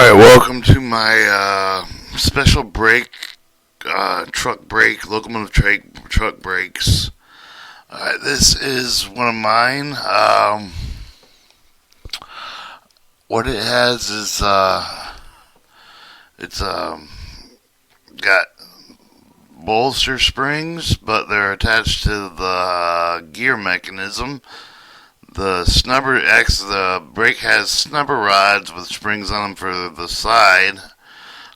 Alright, welcome to my special truck break, locomotive truck breaks. Alright, this is one of mine. What it has is, it's got bolster springs, but they're attached to the gear mechanism. The brake has snubber rods with springs on them for the side.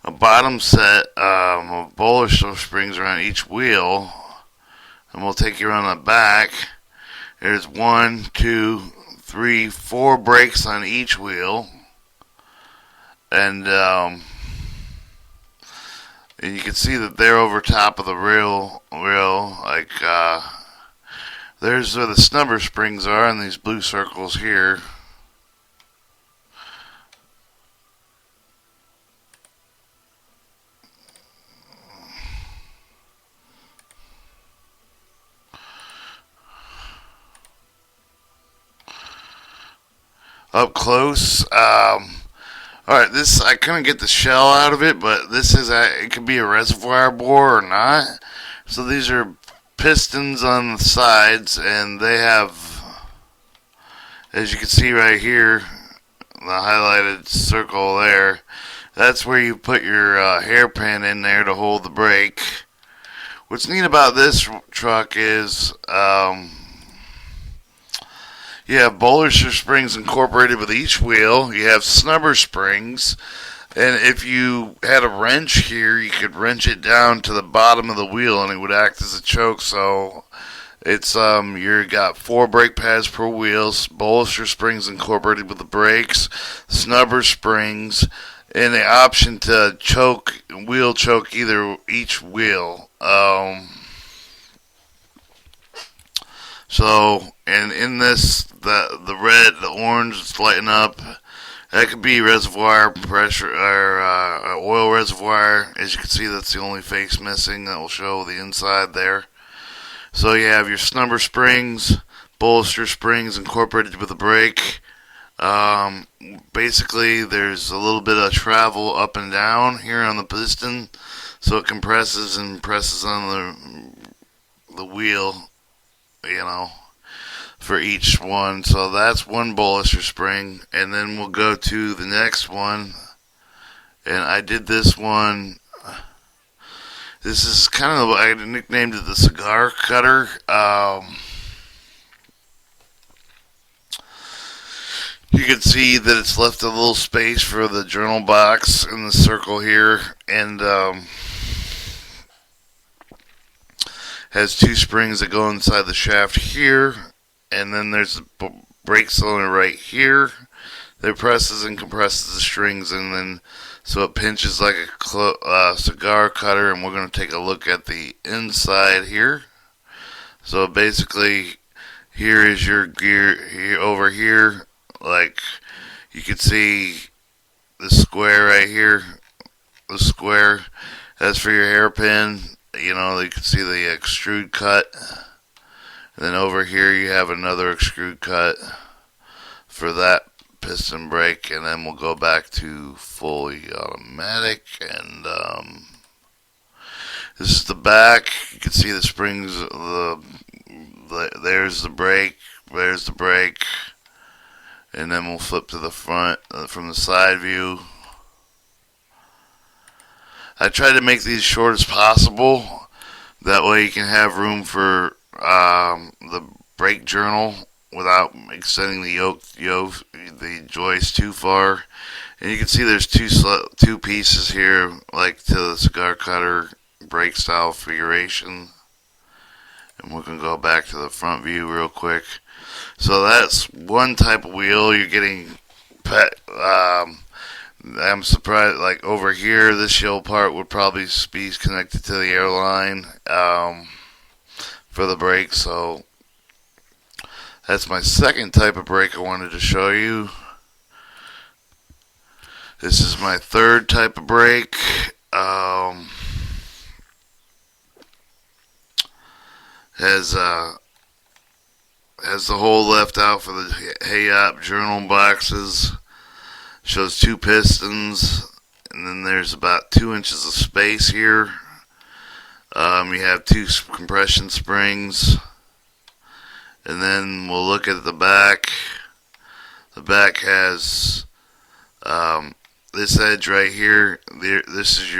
A bottom set of bolster springs around each wheel, and we'll take you around the back. There's 1, 2, 3, 4 brakes on each wheel, and you can see that they're over top of the rail, like. There's where the snubber springs are in these blue circles here. Up close. Alright, this, I couldn't get the shell out of it, but this is, it could be a reservoir bore or not. So these are pistons on the sides, and they have, as you can see right here, the highlighted circle there, that's where you put your hairpin in there to hold the brake. What's neat about this truck is you have bolster springs incorporated with each wheel. You have snubber springs. And if you had a wrench here, you could wrench it down to the bottom of the wheel and it would act as a choke. So it's you got 4 brake pads per wheel, bolster springs incorporated with the brakes, snubber springs, and the option to wheel choke each wheel. And in this, the red, the orange is lighting up. That could be reservoir pressure or oil reservoir. As you can see, that's the only face missing. That will show the inside there. So you have your snubber springs, bolster springs incorporated with the brake. Basically, there's a little bit of travel up and down here on the piston, so it compresses and presses on the wheel, for each one. So that's one bolster spring, and then we'll go to the next one. And I did this one. This is kind of, I nicknamed it the cigar cutter. You can see that it's left a little space for the journal box in the circle here, and has 2 springs that go inside the shaft here. And then there's a brake cylinder right here that presses and compresses the strings, and then so it pinches like a cigar cutter. And we're going to take a look at the inside here. So basically, here is your gear. Here, over here, like you can see the square right here. The square, that's for your hairpin. You can see the extrude cut. And then over here you have another extrude cut for that piston brake, and then we'll go back to fully automatic. And this is the back. You can see the springs. There's the brake. There's the brake. And then we'll flip to the front from the side view. I tried to make these short as possible. That way you can have room for the brake journal without extending the joist too far. And you can see there's two pieces here, like to the cigar cutter brake style configuration. And we're going to go back to the front view real quick. So that's one type of wheel. You're getting I'm surprised, like over here, this yellow part would probably be connected to the airline for the brake. So that's my second type of brake I wanted to show you. This is my third type of brake. Has the hole left out for the Hayop journal boxes. Shows 2 pistons, and then there's about 2 inches of space here. You have 2 compression springs, and then we'll look at the back. The back has this edge right here. This is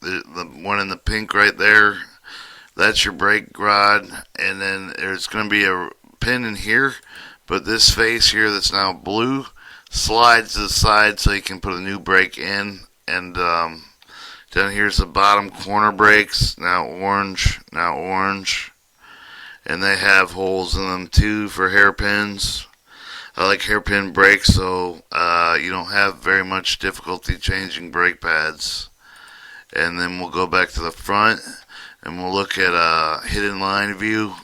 the one in the pink right there. That's your brake rod, and then there's going to be a pin in here, but this face here that's now blue slides to the side so you can put a new brake in. And down here's the bottom corner brakes, now orange, and they have holes in them too for hairpins. I like hairpin brakes, so you don't have very much difficulty changing brake pads. And then we'll go back to the front, and we'll look at a hidden line view,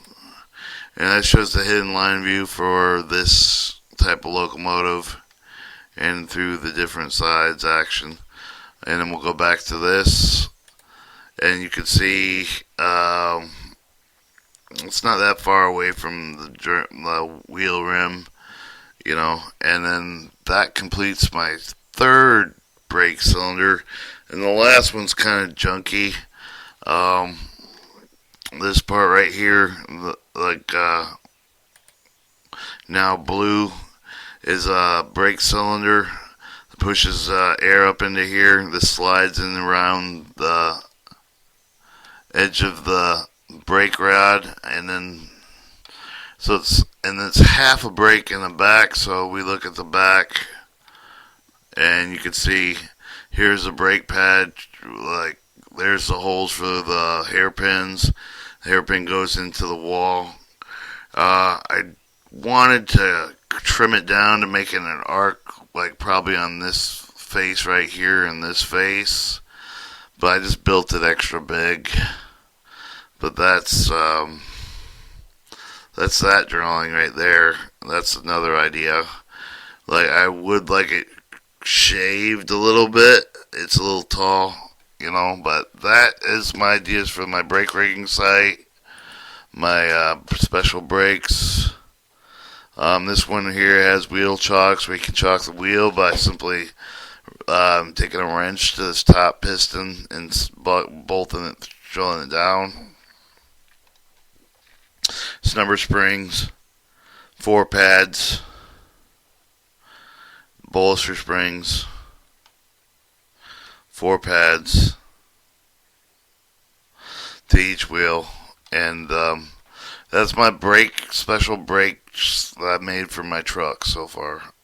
and that shows the hidden line view for this type of locomotive and through the different sides action. And then we'll go back to this, and you can see it's not that far away from the wheel rim, and then that completes my third brake cylinder, and the last one's kind of junky. This part right here, now blue, is a brake cylinder that pushes air up into here. This slides in around the edge of the brake rod, and then it's half a brake in the back. So we look at the back, and you can see here's the brake pad. Like, there's the holes for the hairpins. The hairpin goes into the wall. I wanted to trim it down to make it an arc, like probably on this face right here and this face, but I just built it extra big. But that's that drawing right there. That's another idea. Like, I would like it shaved a little bit. It's a little tall, but that is my ideas for my brake rigging site, my special brakes. This one here has wheel chocks where you can chalk the wheel by simply taking a wrench to this top piston and bolting it, drilling it down. Snubber springs, 4 pads, bolster springs, 4 pads to each wheel, and that's my special brakes that I made for my truck so far.